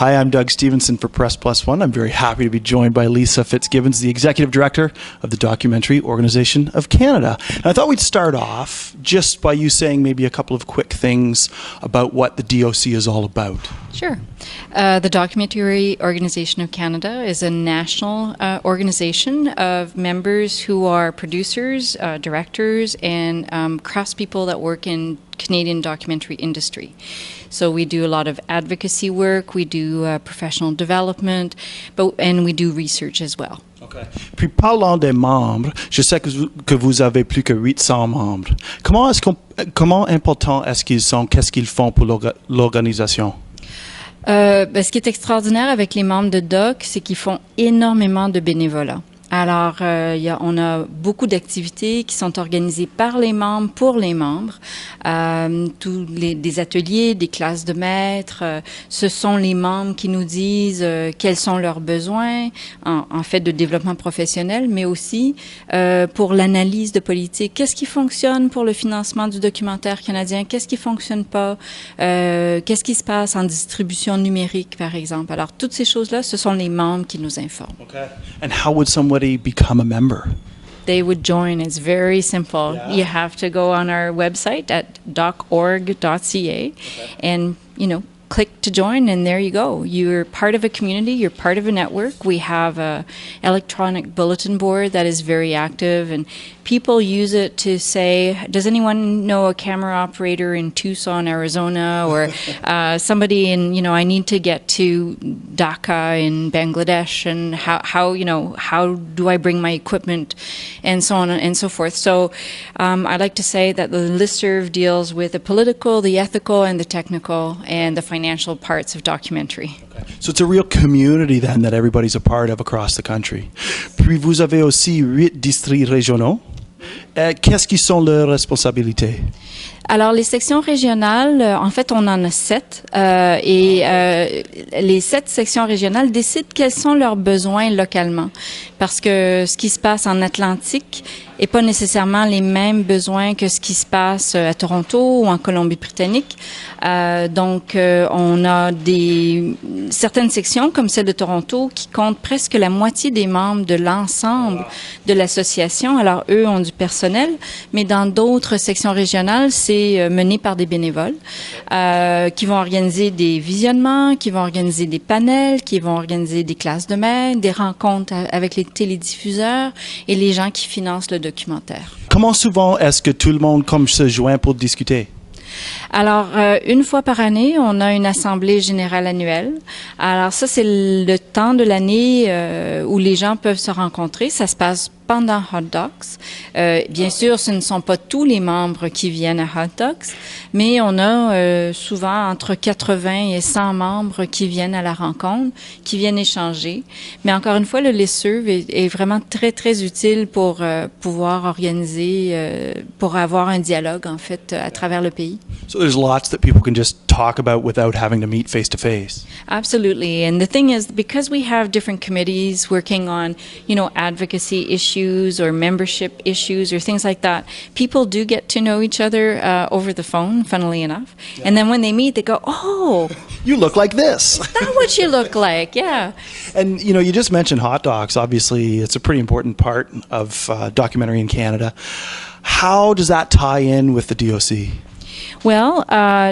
Hi, I'm Doug Stevenson for Press Plus One. I'm very happy to be joined by Lisa Fitzgibbons, the Executive Director of the Documentary Organization of Canada. And I thought we'd start off just by you saying maybe a couple of quick things about what the DOC is all about. Sure. The Documentary Organization of Canada is a national organization of members who are producers, directors, and craftspeople that work in Canadian documentary industry. So we do a lot of advocacy work, we do professional development, and we do research as well. Okay. Puis parlant des membres, je sais que vous avez plus que 800 membres. Comment important est-ce qu'ils sont? Qu'est-ce qu'ils font pour l'organisation? Ce qui est extraordinaire avec les membres de DOC, c'est qu'ils font énormément de bénévolat. Alors, on a beaucoup d'activités qui sont organisées par les membres, pour les membres. Des ateliers, des classes de maîtres. Ce sont les membres qui nous disent quels sont leurs besoins, en fait, de développement professionnel, mais aussi pour l'analyse de politique. Qu'est-ce qui fonctionne pour le financement du documentaire canadien? Qu'est-ce qui fonctionne pas? Qu'est-ce qui se passe en distribution numérique, par exemple? Alors, toutes ces choses-là, ce sont les membres qui nous informent. Okay. And how would somebody become a member? They would join. It's very simple. Yeah. You have to go on our website at docorg.ca and, click to join, and there you go. You're part of a community. You're part of a network. We have a electronic bulletin board that is very active, and people use it to say, does anyone know a camera operator in Tucson, Arizona, or somebody in, I need to get to Dhaka in Bangladesh, and how do I bring my equipment, and so on and so forth. So I like to say that the listserv deals with the political, the ethical, and the technical, and the financial parts of documentary. Okay. So it's a real community then that everybody's a part of across the country. Puis vous avez aussi 8 districts régionaux. Qu'est-ce qui sont leurs responsabilités? Alors, les sections régionales, en fait, on en a 7. Les 7 sections régionales décident quels sont leurs besoins localement. Parce que ce qui se passe en Atlantique n'est pas nécessairement les mêmes besoins que ce qui se passe à Toronto ou en Colombie-Britannique. Donc, on a certaines sections, comme celle de Toronto, qui comptent presque la moitié des membres de l'ensemble de l'association. Alors, eux ont du personnel, mais dans d'autres sections régionales, c'est mené par des bénévoles qui vont organiser des visionnements, qui vont organiser des panels, qui vont organiser des classes de maître, des rencontres avec les télédiffuseurs et les gens qui financent le documentaire. Comment souvent est-ce que tout le monde se joint pour discuter? Alors, une fois par année, on a une assemblée générale annuelle. Alors ça, c'est le temps de l'année où les gens peuvent se rencontrer. Ça se passe pendant Hot Docs. Bien sûr, ce ne sont pas tous les membres qui viennent à Hot Docs, mais on a souvent entre 80 et 100 membres qui viennent à la rencontre, qui viennent échanger. Mais encore une fois, le listserv est vraiment très, très utile pour pouvoir organiser, pour avoir un dialogue, en fait, à travers le pays. So there's lots that people can just talk about without having to meet face to face. Absolutely. And the thing is, because we have different committees working on, advocacy issues or membership issues or things like that, people do get to know each other over the phone, funnily enough. Yeah. And then when they meet, they go, oh, you look like this. Is that what you look like? Yeah. And, you just mentioned Hot Docs. Obviously, it's a pretty important part of documentary in Canada. How does that tie in with the DOC? Well,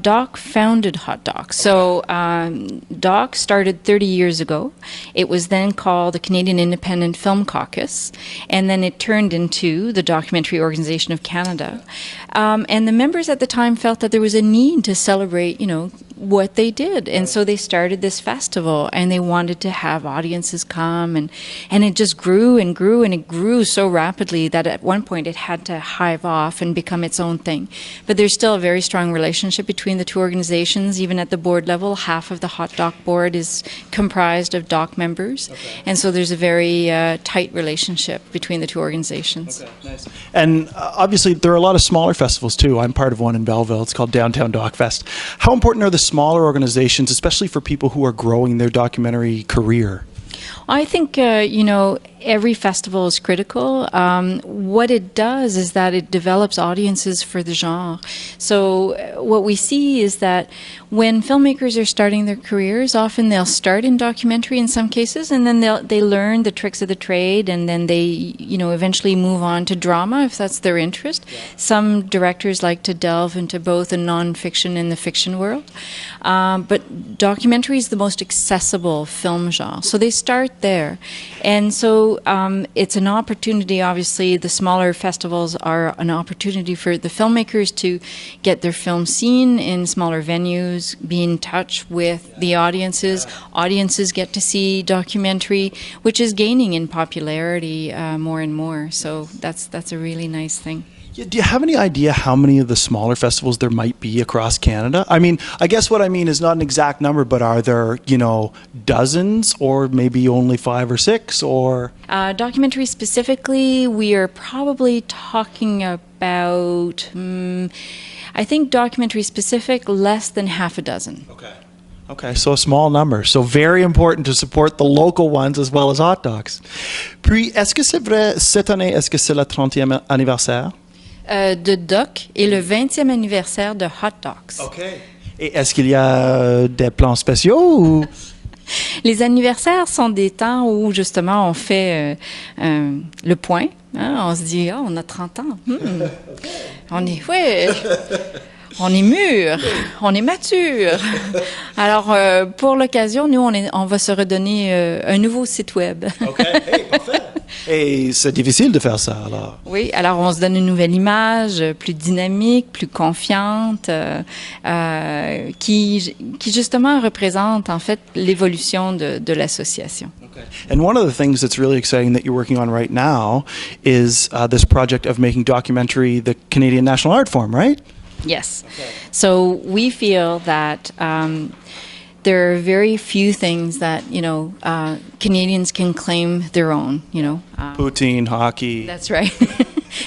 DOC founded Hot Docs. So DOC started 30 years ago. It was then called the Canadian Independent Film Caucus, and then it turned into the Documentary Organization of Canada. And the members at the time felt that there was a need to celebrate, what they did. And so they started this festival, and they wanted to have audiences come, and it just grew and grew, and it grew so rapidly that at one point it had to hive off and become its own thing. But there's still a very strong relationship between the two organizations. Even at the board level, half of the Hot Doc board is comprised of DOC members. Okay. And so there's a very tight relationship between the two organizations. Okay, nice. And obviously there are a lot of smaller festivals too. I'm part of one in Belleville. It's called Downtown Doc Fest. How important are the smaller organizations, especially for people who are growing their documentary career? I think, every festival is critical. What it does is that it develops audiences for the genre. So what we see is that when filmmakers are starting their careers, often they'll start in documentary in some cases, and then they learn the tricks of the trade, and then they, eventually move on to drama if that's their interest. Yeah. Some directors like to delve into both the non-fiction and the fiction world. But documentary is the most accessible film genre. So they start there. And so it's an opportunity, obviously, the smaller festivals are an opportunity for the filmmakers to get their film seen in smaller venues, be in touch with the audiences. Audiences get to see documentary, which is gaining in popularity more and more. So that's a really nice thing. Yeah, do you have any idea how many of the smaller festivals there might be across Canada? I mean, I guess what I mean is not an exact number, but are there, dozens or maybe only 5 or 6 or? Documentary specifically, we are probably talking about, I think documentary specific, less than half a dozen. Okay, so a small number. So very important to support the local ones as well as hot dogs. Puis, est-ce que c'est vrai, cette année, est-ce que c'est le 30e anniversaire? De Doc et le 20e anniversaire de Hot Dogs. OK. Et est-ce qu'il y a des plans spéciaux ou? Les anniversaires sont des temps où, justement, on fait le point. Hein? On se dit, on a 30 ans. On est mûr, on est mature. Alors, pour l'occasion, nous, on va se redonner un nouveau site web. OK, hey, parfait. Et c'est difficile de faire ça, alors. Oui, alors on se donne une nouvelle image, plus dynamique, plus confiante, qui justement représente, en fait, l'évolution de l'association. Okay. And one of the things that's really exciting that you're working on right now is this project of making documentary the Canadian National Art Form, right? Yes. Okay. So we feel that there are very few things that, Canadians can claim their own, Poutine, hockey. That's right.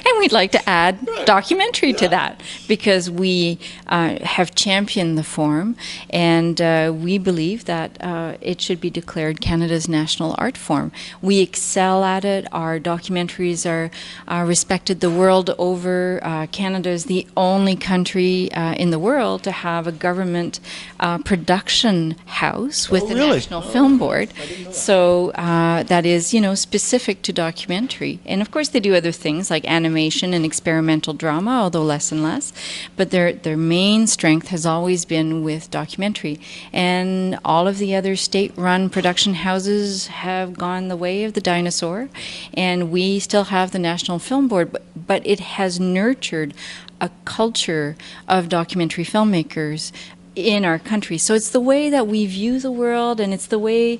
And we'd like to add documentary to that because we have championed the form, and we believe that it should be declared Canada's national art form. We excel at it. Our documentaries are respected the world over. Canada is the only country in the world to have a government production house with a national film board. So that is, specific to documentary. And of course they do other things like animation and experimental drama, although less and less. But their main strength has always been with documentary. And all of the other state-run production houses have gone the way of the dinosaur. And we still have the National Film Board, but it has nurtured a culture of documentary filmmakers in our country. So it's the way that we view the world, and it's the way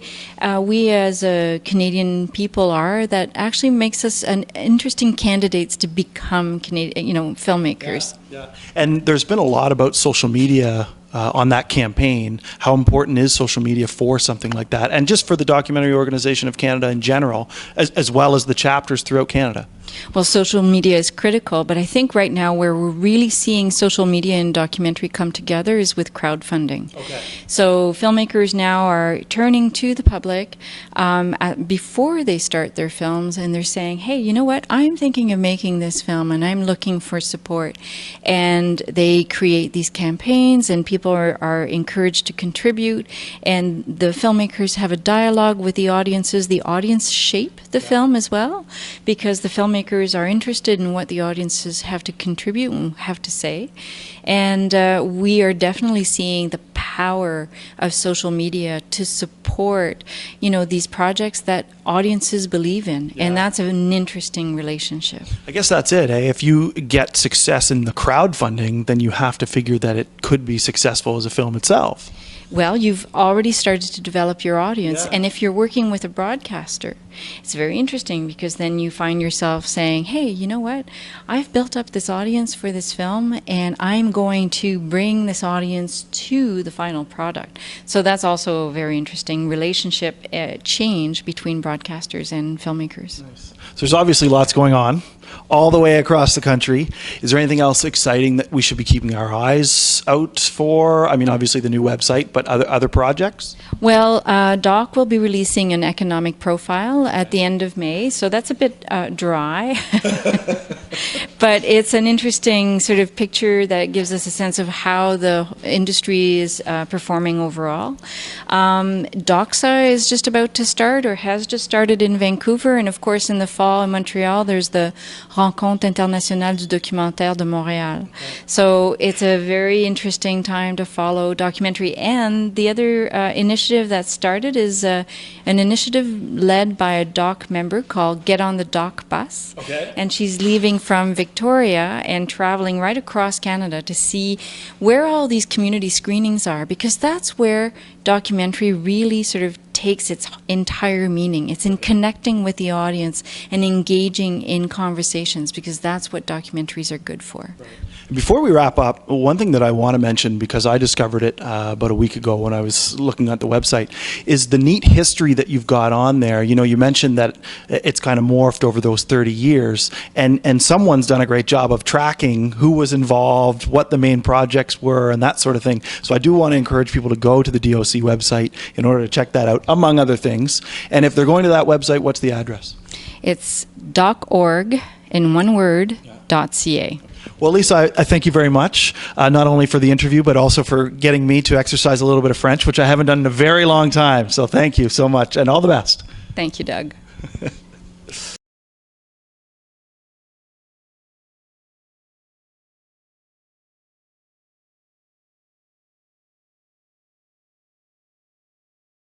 we as Canadian people are that actually makes us an interesting candidates to become Canadian, filmmakers. Yeah. And there's been a lot about social media on that campaign. How important is social media for something like that? And just for the Documentary Organization of Canada in general, as well as the chapters throughout Canada? Well, social media is critical, but I think right now where we're really seeing social media and documentary come together is with crowdfunding. Okay. So filmmakers now are turning to the public before they start their films, and they're saying, hey, you know what, I'm thinking of making this film and I'm looking for support. And they create these campaigns, and people are encouraged to contribute, and the filmmakers have a dialogue with the audiences. The audience shape the film as well, because the filmmakers are interested in what the audiences have to contribute and have to say. And we are definitely seeing the power of social media to support, these projects that audiences believe in. Yeah. And that's an interesting relationship. I guess that's it. If you get success in the crowdfunding, then you have to figure that it could be successful as a film itself. Well, you've already started to develop your audience. Yeah. And if you're working with a broadcaster, it's very interesting, because then you find yourself saying, hey, you know what? I've built up this audience for this film, and I'm going to bring this audience to the final product. So that's also a very interesting relationship change between broadcasters and filmmakers. Nice. So there's obviously lots going on. all the way across the country. Is there anything else exciting that we should be keeping our eyes out for? I mean, obviously the new website, but other projects? Well, Doc will be releasing an economic profile at the end of May, so that's a bit dry. But it's an interesting sort of picture that gives us a sense of how the industry is performing overall. DOCSA is just about to start, or has just started in Vancouver, and of course in the fall in Montreal there's the Rencontre Internationale du Documentaire de Montréal. So it's a very interesting time to follow documentary. And the other initiative that started is an initiative led by a DOC member called Get on the DOC Bus. Okay. And she's leaving from Victoria and traveling right across Canada to see where all these community screenings are, because that's where documentary really sort of takes its entire meaning. It's in connecting with the audience and engaging in conversations, because that's what documentaries are good for. Right. Before we wrap up, one thing that I want to mention, because I discovered it about a week ago when I was looking at the website, is the neat history that you've got on there. You know, you mentioned that it's kind of morphed over those 30 years, and someone's done a great job of tracking who was involved, what the main projects were, and that sort of thing. So I do want to encourage people to go to the DOC website in order to check that out, among other things. And if they're going to that website, what's the address? It's docorg, in one word, .ca. Well, Lisa, I thank you very much, not only for the interview, but also for getting me to exercise a little bit of French, which I haven't done in a very long time. So thank you so much, and all the best. Thank you, Doug.